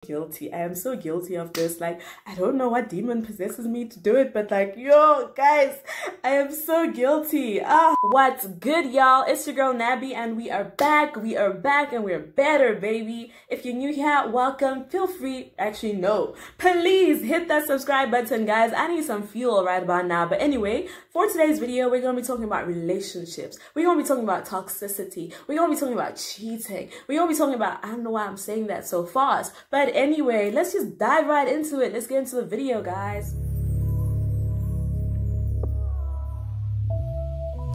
Guilty. I am so guilty of this. Like, I don't know what demon possesses me to do it, but like, yo, guys, I am so guilty. What's good, y'all? It's your girl Nabby, and we are back. We are back, and we're better, baby. If you're new here, welcome. Feel free. Actually, no. Please hit that subscribe button, guys. I need some fuel right about now. But anyway, for today's video, we're gonna be talking about relationships. We're gonna be talking about toxicity. We're gonna be talking about cheating. We're gonna be talking about, I don't know why I'm saying that so fast, but anyway, let's just dive right into it. Let's get into the video, guys.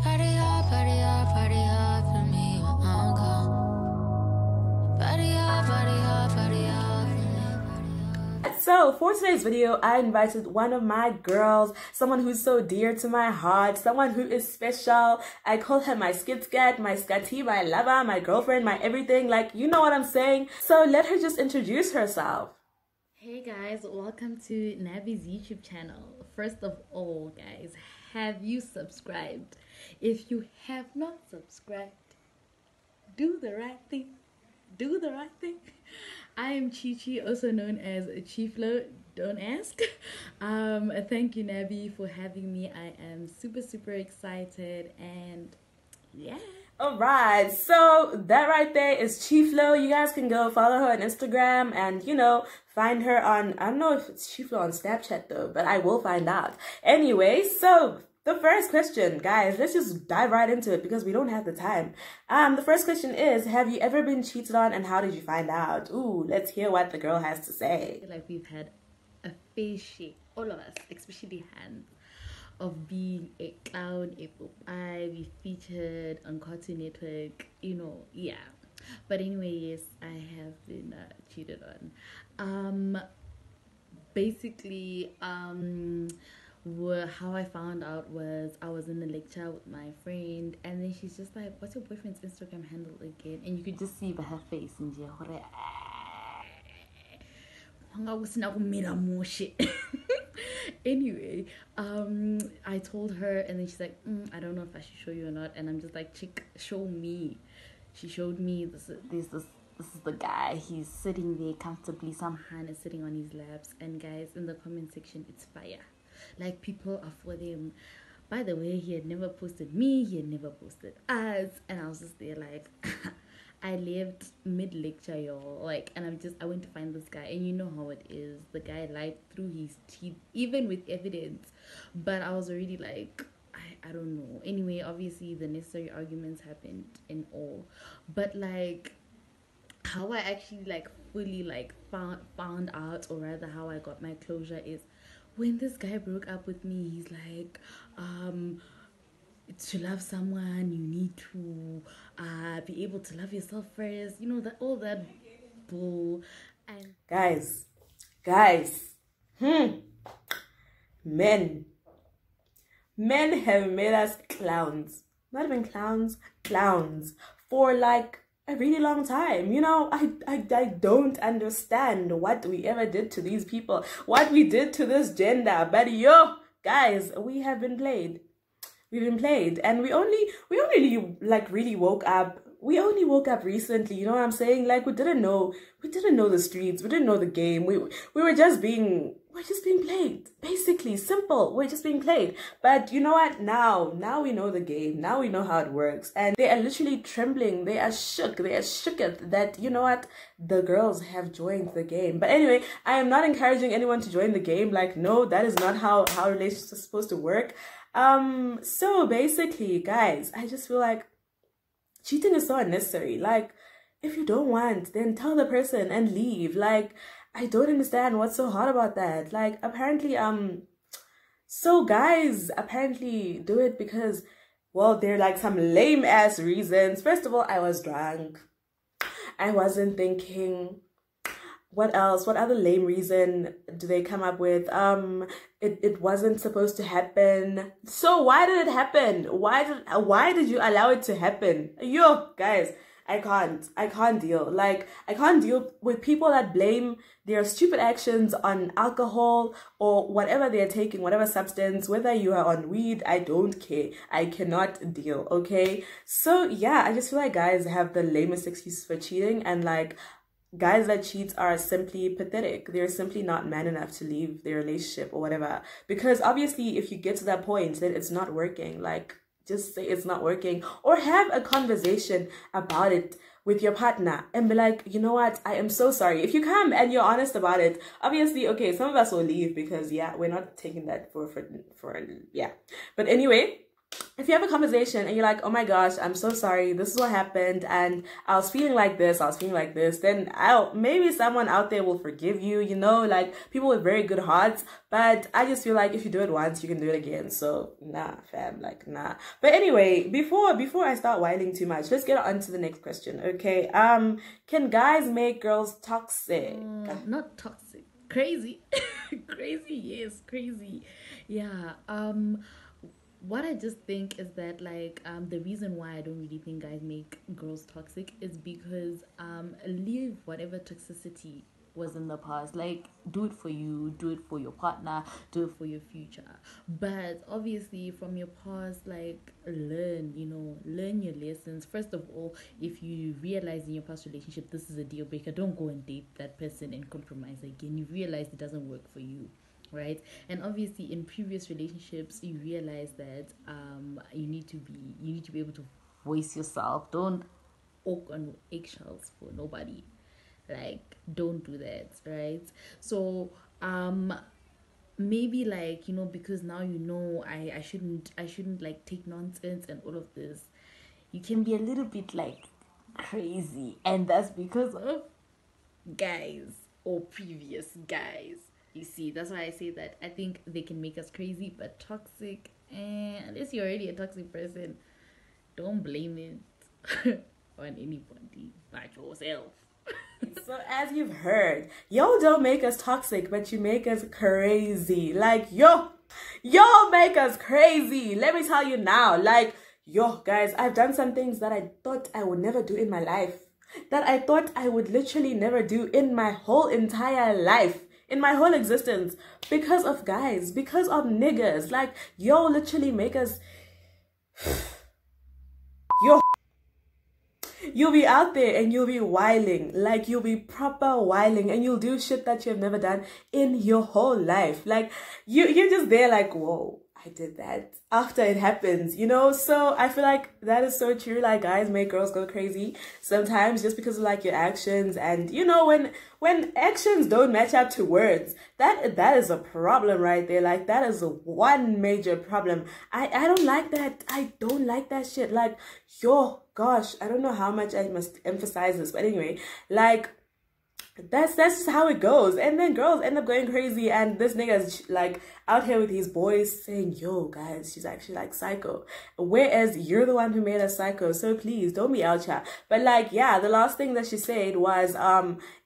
Party hard for me, party hard for me. So for today's video, I invited one of my girls, someone who's so dear to my heart, someone who is special. I call her my skitscat, my scatty, my lover, my girlfriend, my everything. Like, you know what I'm saying? So let her just introduce herself. Hey guys, welcome to Nabby's YouTube channel. First of all, guys, have you subscribed? If you have not subscribed, do the right thing. Do the right thing. I am Chichi, also known as Chiflo. Don't ask. Thank you, Nabby, for having me. I am super excited, and yeah. Alright, so that right there is Chiflo. You guys can go follow her on Instagram and, you know, find her on, I don't know if it's Chiflo on Snapchat though, but I will find out. Anyway, so the first question, guys, let's just dive right into it because we don't have the time. The first question is, have you ever been cheated on and how did you find out? Ooh, let's hear what the girl has to say. I feel like we've had a fair share, all of us, especially Hans, of being a clown, a popeye. We featured on Cartoon Network, you know, yeah. But anyway, yes, I have been cheated on. Basically, how I found out was I was in a lecture with my friend, and then she's just like, what's your boyfriend's Instagram handle again? And you could just see by her face in here, more shit. Anyway, I told her, and then she's like, I don't know if I should show you or not. And I'm just like, chick, show me. She showed me this is the guy. He's sitting there comfortably. Some hand is sitting on his laps, and guys, in the comment section, it's fire. Like, people are for them. By the way, he had never posted me, he had never posted us, and I was just there like, I left mid-lecture, y'all, like, and I went to find this guy, and you know how it is. The guy lied through his teeth, even with evidence, but I was already like, I don't know. Anyway, obviously, the necessary arguments happened and all, but, like, how I actually, like, fully, like, found out, or rather how I got my closure is, when this guy broke up with me, he's like, to love someone, you need to be able to love yourself first. You know, that all that bull. And guys, men have made us clowns. Not even clowns for like a really long time. You know, I don't understand what we ever did to these people, what we did to this gender, but yo, guys, we have been played. We've been played, and we only like really woke up. We only woke up recently, you know what I'm saying? Like, we didn't know the streets, we didn't know the game. We're just being played. Basically, simple. We're just being played. But you know what? Now we know the game. Now we know how it works. And they are literally trembling. They are shook. They are shooketh that, you know what? The girls have joined the game. But anyway, I am not encouraging anyone to join the game. Like, no, that is not how relationships are supposed to work. So basically, guys, I just feel like cheating is so unnecessary. Like, if you don't want, then tell the person and leave. Like, I don't understand what's so hard about that. Like, apparently, so guys apparently do it because, well, they're like some lame ass reasons. First of all, I was drunk. I wasn't thinking. What else? What other lame reason do they come up with? It wasn't supposed to happen. So why did it happen? Why did you allow it to happen? Yo, guys, I can't deal. Like, I can't deal with people that blame their stupid actions on alcohol or whatever they're taking, whatever substance, whether you are on weed, I don't care. I cannot deal, okay? So yeah, I just feel like guys have the lamest excuses for cheating, and like, guys that cheat are simply pathetic. They're simply not man enough to leave their relationship or whatever. Because obviously, if you get to that point, then it's not working. Like, just say it's not working, or have a conversation about it with your partner and be like, you know what, I am so sorry. If you come and you're honest about it, obviously, okay, some of us will leave because yeah, we're not taking that for yeah. But anyway, if you have a conversation and you're like, oh my gosh, I'm so sorry, this is what happened, and I was feeling like this, then maybe someone out there will forgive you, you know, like people with very good hearts. But I just feel like if you do it once, you can do it again. So nah, fam, like nah. But anyway, before I start whining too much, let's get on to the next question. Okay, can guys make girls toxic? Not toxic, crazy. Crazy, yes, crazy. Yeah. What I just think is that, like, the reason why I don't really think guys make girls toxic is because leave whatever toxicity was in the past. Like, do it for you, do it for your partner, do it for your future. But obviously from your past, like, learn your lessons. First of all, if you realize in your past relationship this is a deal breaker, don't go and date that person and compromise again. You realize it doesn't work for you, right? And obviously in previous relationships you realize that you need to be able to voice yourself. Don't walk on eggshells for nobody. Like, don't do that, right? So maybe, like, because now I shouldn't like take nonsense and all of this, you can be a little bit like crazy, and that's because of guys or previous guys. You see, that's why I say that I think they can make us crazy, but toxic, unless you're already a toxic person, don't blame it on anybody but yourself. So as you've heard, yo don't make us toxic, but you make us crazy. Like, yo make us crazy. Let me tell you now, like, yo guys, I've done some things that I thought I would never do in my life, that I thought I would literally never do in my whole entire life, in my whole existence, because of guys, because of niggas. Like, yo literally make us yo, you'll be out there and you'll be whiling, like you'll be proper whiling, and you'll do shit that you've never done in your whole life. Like, you're just there like, whoa, I did that after it happens, you know? So I feel like that is so true. Like, guys make girls go crazy sometimes just because of like your actions. And you know, when actions don't match up to words, that is a problem right there. Like, that is one major problem. I don't like that. I don't like that shit. Like, yo gosh, I don't know how much I must emphasize this, but anyway, like, that's just how it goes. And then girls end up going crazy, and this nigga's like out here with his boys saying, yo guys, she's actually like psycho, whereas you're the one who made her psycho. So please don't be out here. But like, yeah, the last thing that she said was,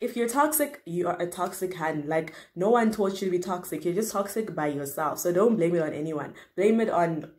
if you're toxic, you are a toxic hand. Like, no one taught you to be toxic. You're just toxic by yourself. So don't blame it on anyone. Blame it on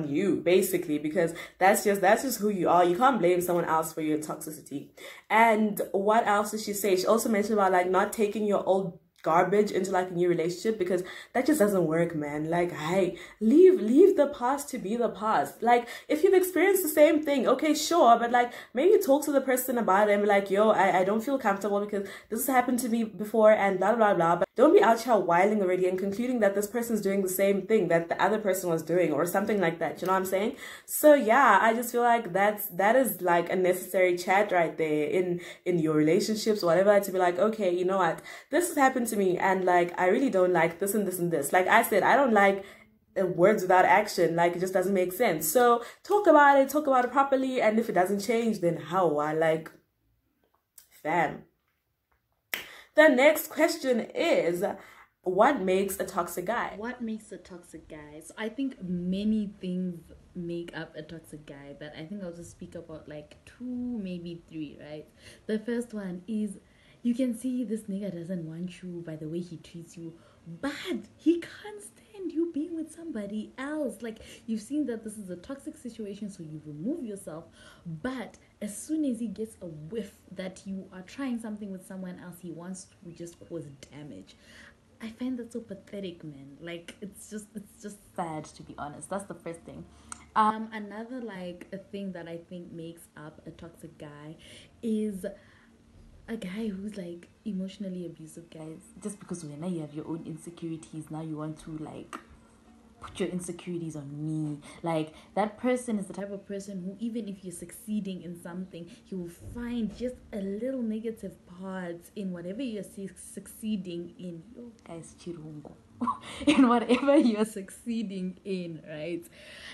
you, basically, because that's just who you are. You can't blame someone else for your toxicity. And what else did she say? She also mentioned about like not taking your old garbage into like a new relationship, because that just doesn't work, man. Like, hey, leave the past to be the past. Like, if you've experienced the same thing, okay, sure, but like maybe talk to the person about it and be like, yo, I don't feel comfortable because this has happened to me before and blah blah blah. But don't be out here whiling already and concluding that this person's doing the same thing that the other person was doing or something like that. You know what I'm saying? So yeah, I just feel like that is like a necessary chat right there in your relationships, whatever, to be like, okay, you know what, this has happened to me, and like I really don't like this and this and this. Like I said, I don't like words without action. Like, it just doesn't make sense. So talk about it properly, and if it doesn't change, then how? I like, fam. The next question is, what makes a toxic guy? What makes a toxic guy? So I think many things make up a toxic guy, but I think I'll just speak about like 2, maybe 3, right? The first one is, you can see this nigga doesn't want you by the way he treats you, but he can't stand you being with somebody else. Like, you've seen that this is a toxic situation, so you remove yourself, but as soon as he gets a whiff that you are trying something with someone else, he wants to just cause damage. I find that so pathetic, man. Like, it's just sad, to be honest. That's the first thing. Another like a thing that I think makes up a toxic guy is a guy who's like emotionally abusive, guys, just because when you have your own insecurities, now you want to like put your insecurities on me. Like, that person is the type of person who, even if you're succeeding in something, he will find just a little negative parts in whatever you're succeeding in. Yo, guys, chirungo. In whatever you're succeeding in, right?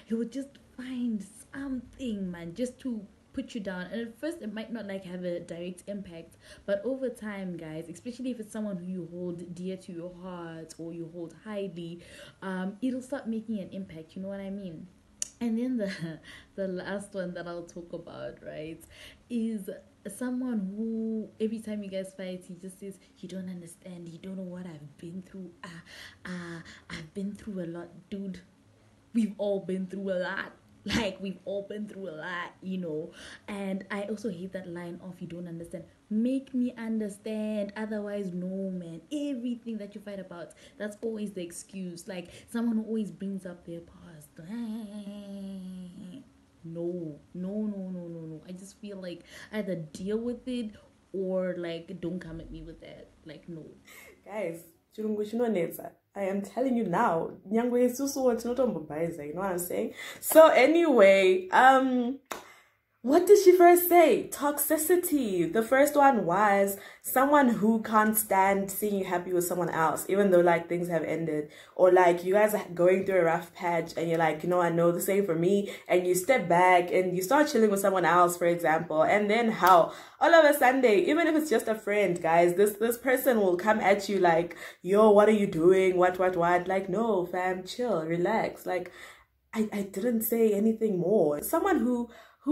He will just find something, man, just to put you down. And at first it might not like have a direct impact, but over time, guys, especially if it's someone who you hold dear to your heart or you hold highly, it'll start making an impact, you know what I mean? And then the last one that I'll talk about, right, is someone who every time you guys fight, he just says, you don't understand, you don't know what I've been through. I've been through a lot, dude. We've all been through a lot. Like, we've all been through a lot, you know. And I also hate that line of, you don't understand. Make me understand. Otherwise, no, man. Everything that you fight about, that's always the excuse. Like, someone who always brings up their past. No. I just feel like either deal with it or, like, don't come at me with that. Like, no. Guys, I am telling you now, you know what I'm saying? So anyway, what did she first say? Toxicity. The first one was someone who can't stand seeing you happy with someone else, even though like things have ended, or like you guys are going through a rough patch and you're like, you know, I know the same for me, and you step back and you start chilling with someone else, for example, and then how all of a Sunday, even if it's just a friend, guys, this person will come at you like, yo, what are you doing? What? Like, no, fam, chill, relax. Like, I didn't say anything more. Someone who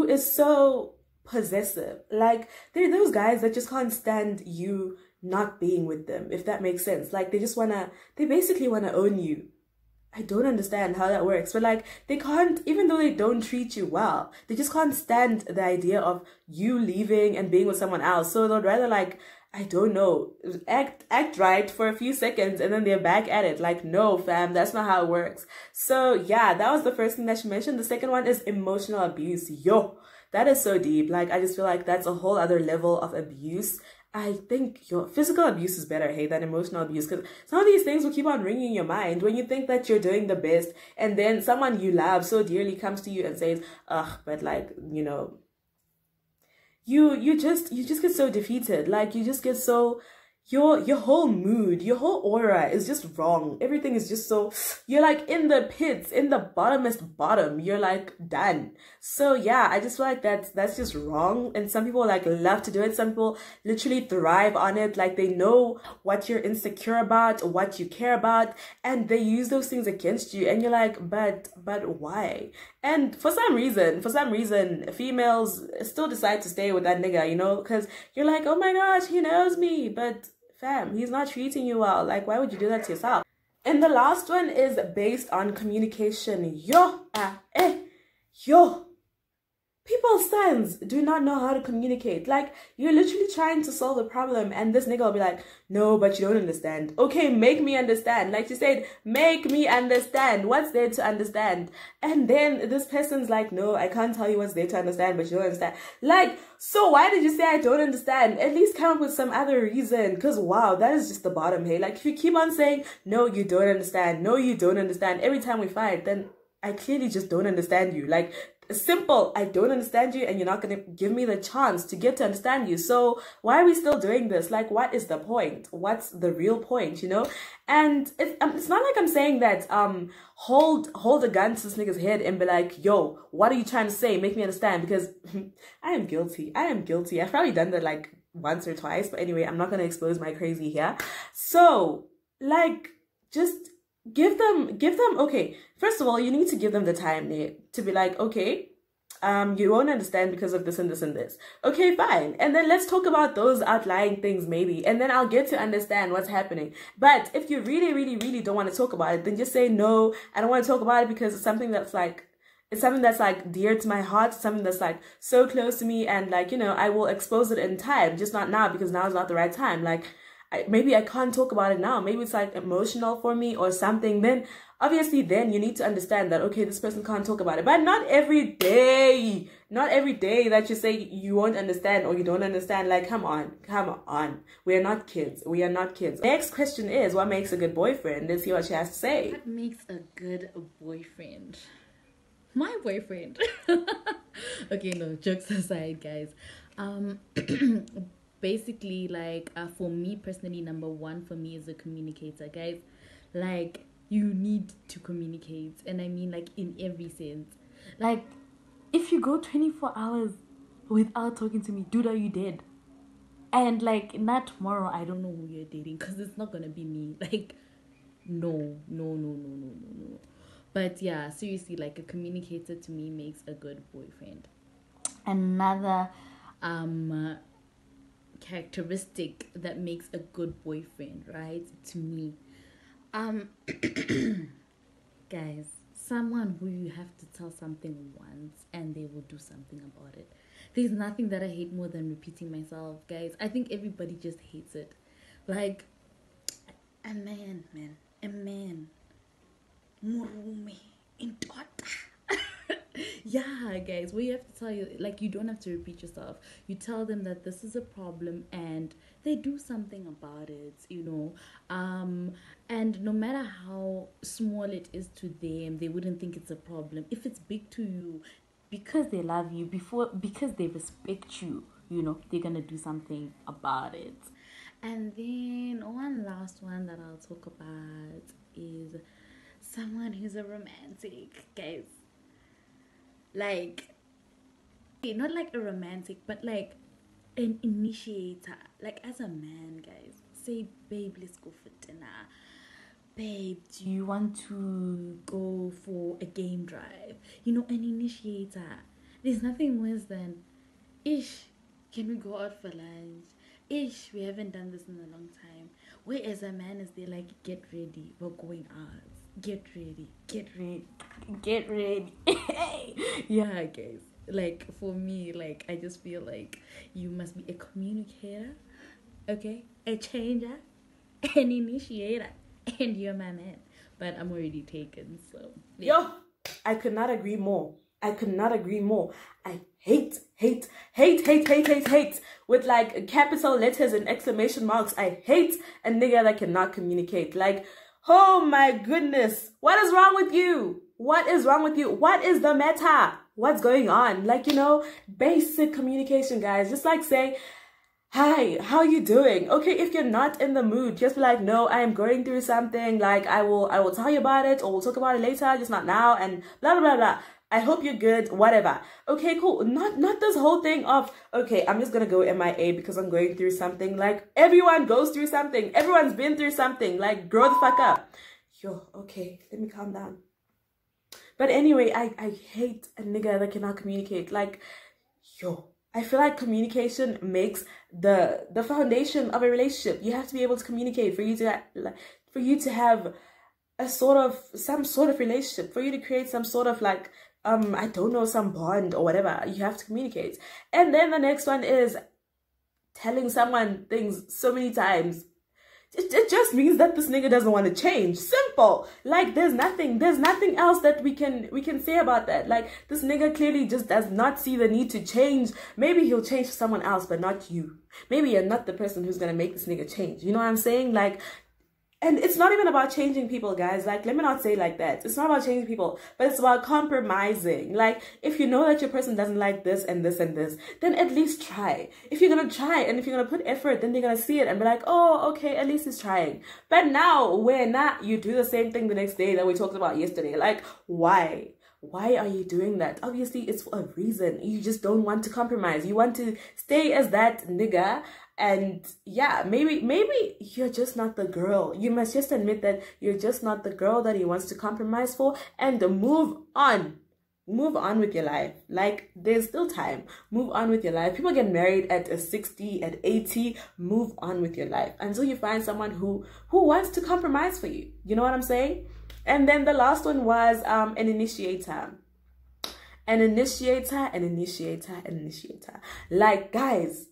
is so possessive. Like, they're those guys that just can't stand you not being with them, if that makes sense. Like, they basically wanna own you. I don't understand how that works, but like, they can't, even though they don't treat you well, they just can't stand the idea of you leaving and being with someone else. So they'd rather, like, I don't know, act right for a few seconds and then they're back at it. Like, no, fam, that's not how it works. So yeah, that was the first thing that she mentioned. The second one is emotional abuse. Yo, that is so deep. Like, I just feel like that's a whole other level of abuse. I think your physical abuse is better, hey, than emotional abuse, because some of these things will keep on ringing in your mind when you think that you're doing the best, and then someone you love so dearly comes to you and says, ugh, but like, you know, you just get so defeated. Like, you just get so, your whole mood, your whole aura is just wrong. Everything is just so, you're like in the pits, in the bottomest bottom. You're like done. So yeah, I just feel like that's just wrong. And some people like love to do it. Some people literally thrive on it. Like, they know what you're insecure about, what you care about, and they use those things against you. And you're like, but why? And for some reason, females still decide to stay with that nigga, you know, because you're like, oh my gosh, he knows me, but fam, he's not treating you well. Like, why would you do that to yourself? And the last one is based on communication. Yo. People's sons do not know how to communicate. Like, you're literally trying to solve a problem and this nigga will be like, no, but you don't understand. Okay, make me understand. Like she said, make me understand. What's there to understand? And then this person's like, no, I can't tell you what's there to understand, but you don't understand. Like, so why did you say I don't understand? At least come up with some other reason. Because wow, that is just the bottom, hey. Like, if you keep on saying, no, you don't understand. No, you don't understand. Every time we fight, then I clearly just don't understand you. Like, simple, I don't understand you and you're not going to give me the chance to get to understand you. So why are we still doing this? Like, what is the point? What's the real point, you know? And it's not like I'm saying that hold a gun to this nigga's head and be like, yo, what are you trying to say? Make me understand, because I am guilty. I've probably done that like once or twice, but anyway, I'm not going to expose my crazy here. So like, just give them, okay, first of all, you need to give them the time to be like, okay, you won't understand because of this and this and this. Okay, fine. And then let's talk about those outlying things maybe, and then I'll get to understand what's happening. But if you really don't want to talk about it, then just say, no, I don't want to talk about it because it's something that's like, dear to my heart, something that's like so close to me, and like, you know, I will expose it in time, just not now, because now is not the right time. Like, maybe I can't talk about it now. Maybe it's like emotional for me or something. Then obviously then you need to understand that, okay, this person can't talk about it, but not every day. Not every day that you say you won't understand or you don't understand. Like, come on. We are not kids. We are not kids. Next question is, what makes a good boyfriend? Let's see what she has to say. What makes a good boyfriend? My boyfriend. Okay, no, jokes aside, guys. Basically, like, for me personally, number one for me is a communicator, guys. Like, you need to communicate, and I mean, like, in every sense. Like, if you go 24 hours without talking to me, dude, are you dead? And like, not tomorrow, I don't know who you're dating, because it's not gonna be me. Like, no. But yeah, seriously, like, a communicator to me makes a good boyfriend. Another characteristic that makes a good boyfriend, right, to me, guys, someone who you have to tell something once and they will do something about it. There's nothing that I hate more than repeating myself, guys. I think everybody just hates it. Like, a man, murume, indota. Yeah, guys, we have to tell you, like, you don't have to repeat yourself. You tell them that this is a problem and they do something about it, you know. And no matter how small it is to them, they wouldn't think it's a problem. If it's big to you, because they love you, because they respect you, you know, they're gonna do something about it. And then one last one that I'll talk about is someone who's a romantic, guys. Like, not like a romantic, but like an initiator. Like, as a man, guys, say, babe, let's go for dinner. Babe, do you want to go for a game drive? You know, an initiator. There's nothing worse than, ish, can we go out for lunch? Ish, we haven't done this in a long time. Whereas a man is there like, get ready, we're going out. Get ready. Yeah, guys. Like, for me, like, I just feel like you must be a communicator, okay? A changer, an initiator, and you're my man. But I'm already taken, so yeah. Yo, I could not agree more. I hate with like capital letters and exclamation marks. I hate a nigga that cannot communicate. Like, oh my goodness, what is wrong with you? What is the matter? What's going on? Like, you know, basic communication, guys. Just like say, hi, how are you doing? Okay, if you're not in the mood, just be like, no, I am going through something. Like, I will tell you about it, or we'll talk about it later, just not now, and blah, blah, blah, blah. I hope you're good, whatever. Okay, cool. Not this whole thing of, okay, I'm just gonna go MIA because I'm going through something. Like, everyone goes through something. Everyone's been through something. Like, grow the fuck up. Yo, okay, let me calm down. But anyway, I hate a nigga that cannot communicate. Like, yo, I feel like communication makes the foundation of a relationship. You have to be able to communicate for you to have some sort of relationship, for you to create some sort of like, I don't know, some bond or whatever. You have to communicate. And then the next one is telling someone things so many times. It just means that this nigga doesn't want to change. Simple. Like, there's nothing else that we can say about that. Like, this nigga clearly just does not see the need to change. Maybe he'll change for someone else, but not you. Maybe you're not the person who's gonna make this nigga change. You know what I'm saying? Like, and it's not even about changing people, guys. Like, let me not say like that. It's not about changing people, but it's about compromising. Like, if you know that your person doesn't like this and this and this, then at least try. If you're gonna try and if you're gonna put effort, then they're gonna see it and be like, oh, okay, at least he's trying. But now, when not, you do the same thing the next day that we talked about yesterday. Like, why? Why are you doing that? Obviously, it's for a reason. You just don't want to compromise. You want to stay as that nigga. And yeah, maybe you're just not the girl. You must just admit that you're just not the girl that he wants to compromise for, and move on. Move on with your life. Like, there's still time. Move on with your life. People get married at 60, at 80. Move on with your life until you find someone who wants to compromise for you. You know what I'm saying? And then the last one was an initiator. An initiator. Like, guys,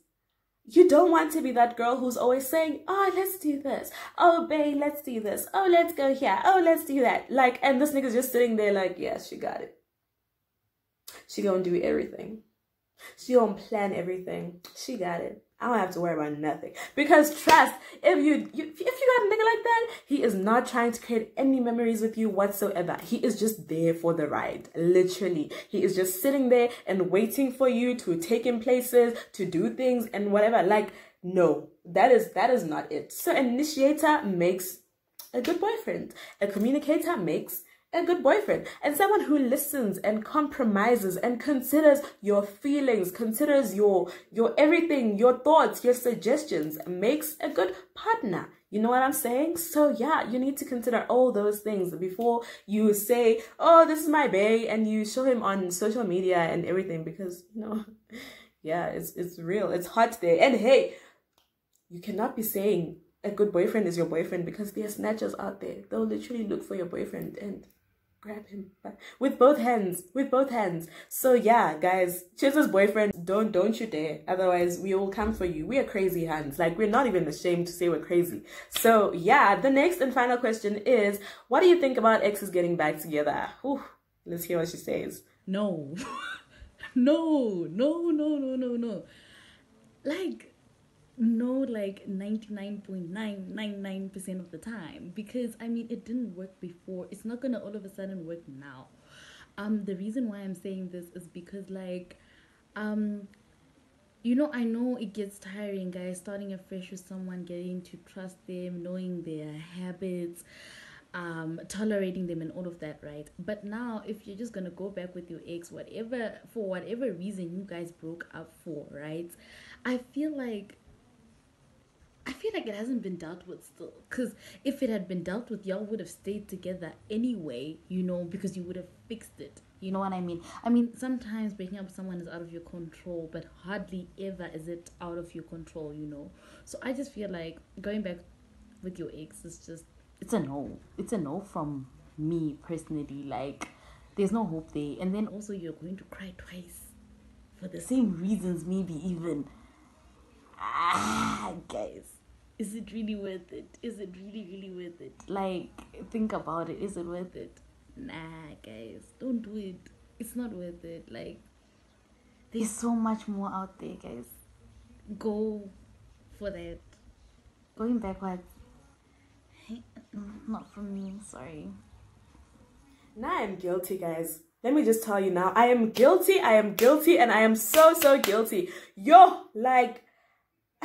you don't want to be that girl who's always saying, oh, let's do this. Oh, babe, let's do this. Oh, let's go here. Oh, let's do that. Like, and this nigga's just sitting there like, yeah, she got it. She gonna do everything. She gonna plan everything. She got it. I don't have to worry about nothing. Because trust, if you got a nigga like that, he is not trying to create any memories with you whatsoever. He is just there for the ride. Literally. He is just sitting there and waiting for you to take him places, to do things and whatever. Like, no, that is not it. So initiator makes a good boyfriend. A communicator makes a good boyfriend. And someone who listens and compromises and considers your feelings, considers your everything, your thoughts, your suggestions, makes a good partner. You know what I'm saying? So yeah, you need to consider all those things before you say, oh, this is my bae, and you show him on social media and everything, because, you know, yeah, it's real. It's hot there. And hey, you cannot be saying a good boyfriend is your boyfriend, because there are snatchers out there. They'll literally look for your boyfriend and grab him with both hands. So yeah, guys, Chiza's boyfriend, don't you dare. Otherwise, we will come for you. We are crazy hands. Like, we're not even ashamed to say we're crazy. So yeah, the next and final question is, what do you think about exes getting back together? Whew, let's hear what she says. No. No. Like 99.999% of the time, because I mean, it didn't work before. It's not gonna all of a sudden work now. The reason why I'm saying this is because, like, you know, I know it gets tiring, guys, starting afresh with someone, getting to trust them, knowing their habits, tolerating them and all of that, right? But now, if you're just gonna go back with your ex, for whatever reason you guys broke up for, right? I feel like it hasn't been dealt with still. Because if it had been dealt with, y'all would have stayed together anyway, you know, because you would have fixed it. You know what I mean? I mean, sometimes breaking up with someone is out of your control, but hardly ever is it out of your control, you know? So I just feel like going back with your ex is just, it's a no. It's a no from me personally. Like, there's no hope there. And then also, you're going to cry twice for the same reasons, maybe even. Guys, is it really worth it? Is it really worth it? Like, think about it. Is it worth it? Nah, guys, don't do it. It's not worth it. Like, there's so much more out there, guys. Go for that. Going backwards, not for me, sorry. Now I'm guilty, guys. Let me just tell you now, I am guilty, and I am so guilty. Yo, like,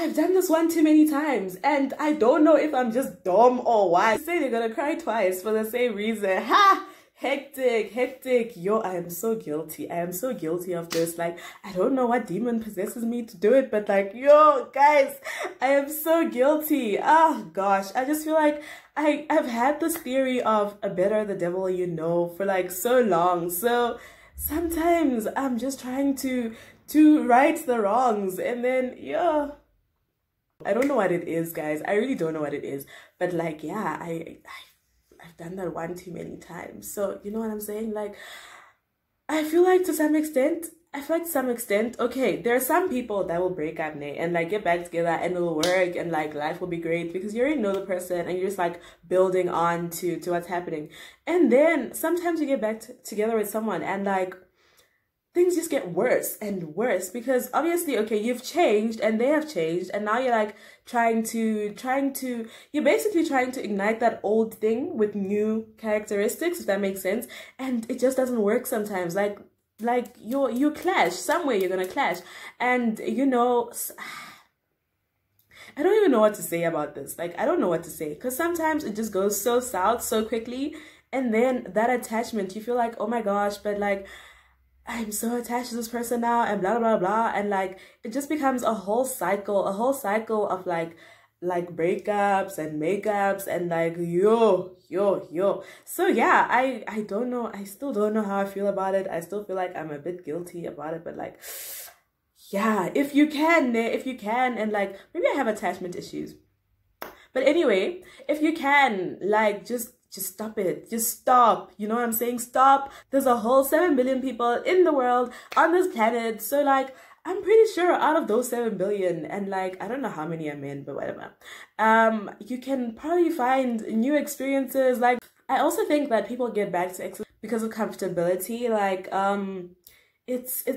I've done this one too many times, and I don't know if I'm just dumb or why. Say they're gonna cry twice for the same reason. Ha! Hectic. Yo, I am so guilty. I am so guilty of this. Like, I don't know what demon possesses me to do it, but like, yo, guys, I am so guilty. Oh gosh, I just feel like I've had this theory of a better the devil you know for like so long. So sometimes I'm just trying to right the wrongs, and then yo, I don't know what it is, guys. I really don't know what it is. But like, yeah, I've done that one too many times. So, you know what I'm saying? Like, I feel like to some extent, okay, there are some people that will break up and like get back together and it'll work and like life will be great because you already know the person and you're just like building on to what's happening. And then sometimes you get back together with someone and like, things just get worse and worse because obviously, okay, you've changed and they have changed, and now you're like you're basically trying to ignite that old thing with new characteristics, if that makes sense, and it just doesn't work sometimes. Like you clash somewhere, you're gonna clash, and you know, I don't even know what to say about this. Like, I don't know what to say because sometimes it just goes so south so quickly, and then that attachment, you feel like, oh my gosh, but like, I'm so attached to this person now and blah, blah, blah. And like, it just becomes a whole cycle of like breakups and makeups and like, yo. So yeah, I don't know. I still don't know how I feel about it. I still feel like I'm a bit guilty about it, but like, yeah, if you can, and like, maybe I have attachment issues. But anyway, if you can, like, just stop it. Just stop. You know what I'm saying? Stop. There's a whole 7 billion people in the world on this planet. So like, I'm pretty sure out of those 7 billion, and like, I don't know how many are men, but whatever. You can probably find new experiences. Like, I also think that people get back to exes because of comfortability. Like, it's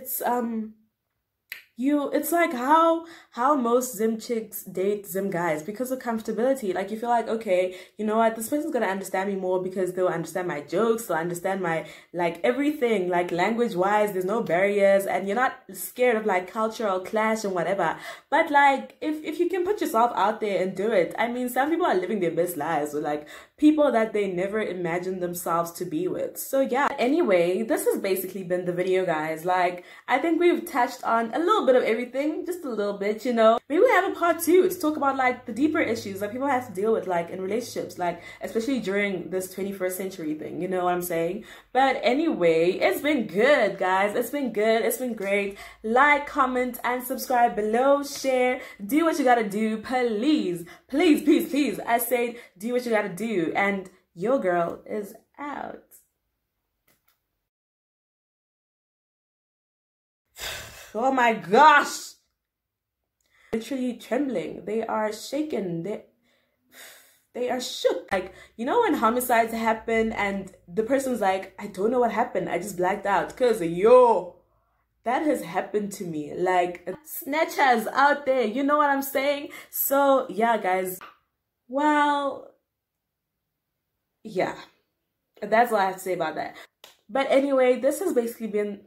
like how most Zim chicks date Zim guys, because of comfortability. Like, you feel like, okay, you know what, this person's gonna understand me more because they'll understand my jokes, they'll understand my, like, everything, like, language wise, there's no barriers, and you're not scared of like cultural clash and whatever. But like, if you can put yourself out there and do it, I mean, some people are living their best lives with like people that they never imagined themselves to be with. So yeah, anyway, this has basically been the video, guys. Like, I think we've touched on a little bit of everything, just a little bit, you know. Maybe we have a part 2 to talk about like the deeper issues that people have to deal with, like in relationships, like especially during this 21st century thing, you know what I'm saying? But anyway, it's been good, guys. It's been good. It's been great. Like, comment, and subscribe below. Share. Do what you gotta do. Please, please, please, please. I said do what you gotta do. And your girl is out. Oh my gosh! Literally trembling. They are shaken. They are shook. Like, you know when homicides happen and the person's like, I don't know what happened, I just blacked out. Because, yo, that has happened to me. Like, snatchers out there, you know what I'm saying? So, yeah, guys. Well, yeah. That's all I have to say about that. But anyway, this has basically been